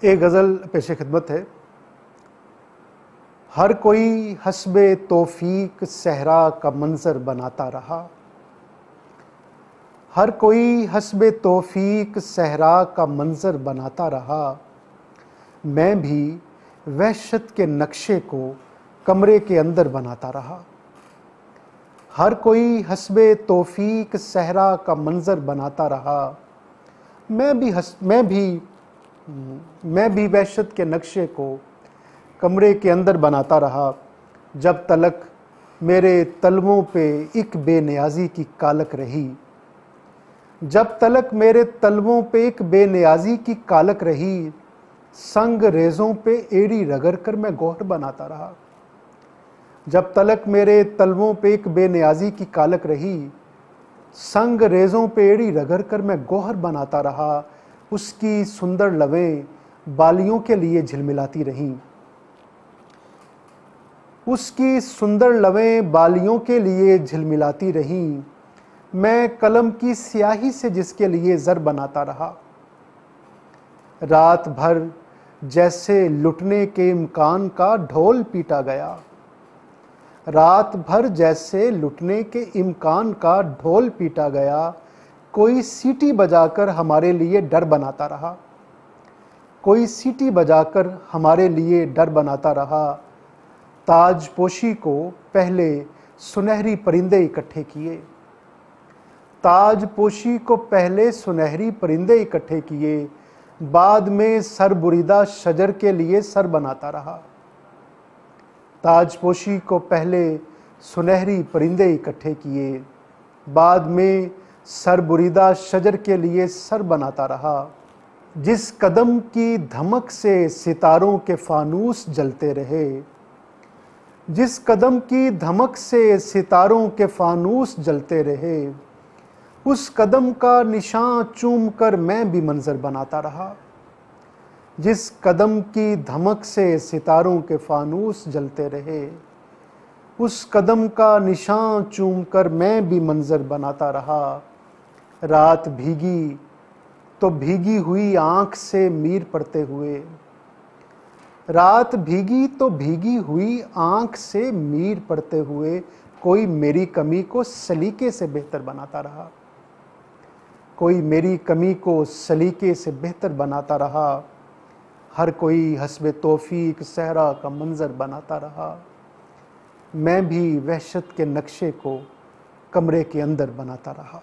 एक गज़ल पेशे खिदमत है। हर कोई हस्बे तौफीक सहरा का मंजर बनाता रहा। हर कोई हस्बे तौफीक सहरा का मंजर बनाता रहा। मैं भी वहशत के नक्शे को कमरे के अंदर बनाता रहा। हर कोई हस्बे तौफीक सहरा का मंजर बनाता रहा। मैं भी वहशत के नक्शे को कमरे के अंदर बनाता रहा। जब तलक मेरे तलवों पे एक बेनियाजी की कालक रही। जब तलक मेरे तलवों पे एक बेनियाजी की कालक रही। संग रेज़ों पे एड़ी रगड़ कर मैं गौहर बनाता रहा। जब तलक मेरे तलवों पे एक बेनियाजी की कालक रही। संग रेज़ों पे एड़ी रगड़ कर मैं गौहर बनाता रहा। उसकी सुंदर लवें बालियों के लिए झिलमिलाती रहीं। उसकी सुंदर लवें बालियों के लिए झिलमिलाती रहीं। मैं कलम की स्याही से जिसके लिए ज़र बनाता रहा। रात भर जैसे लुटने के इम्कान का ढोल पीटा गया। रात भर जैसे लुटने के इम्कान का ढोल पीटा गया। कोई सीटी बजाकर हमारे लिए डर बनाता रहा। कोई सीटी बजाकर हमारे लिए डर बनाता रहा। ताजपोशी को पहले सुनहरी परिंदे इकट्ठे किए। ताजपोशी को पहले सुनहरी परिंदे इकट्ठे किए। बाद में सरबुरीदा शजर के लिए सर बनाता रहा। ताजपोशी को पहले सुनहरी परिंदे इकट्ठे किए। बाद में सरबुरीदा शजर के लिए सर बनाता रहा। जिस कदम की धमक से सितारों के फानूस जलते रहे। जिस कदम की धमक से सितारों के फानूस जलते रहे। उस कदम का निशान चूम कर मैं भी मंजर बनाता रहा। जिस कदम की धमक से सितारों के फानूस जलते रहे। उस कदम का निशान चूम कर मैं भी मंजर बनाता रहा। रात भीगी तो भीगी हुई आँख से मीर पड़ते हुए। रात भीगी तो भीगी हुई आँख से मीर पड़ते हुए। कोई मेरी कमी को सलीके से बेहतर बनाता रहा। कोई मेरी कमी को सलीके से बेहतर बनाता रहा। हर कोई हस्बे तौफीक सहरा का मंजर बनाता रहा। मैं भी वहशत के नक्शे को कमरे के अंदर बनाता रहा।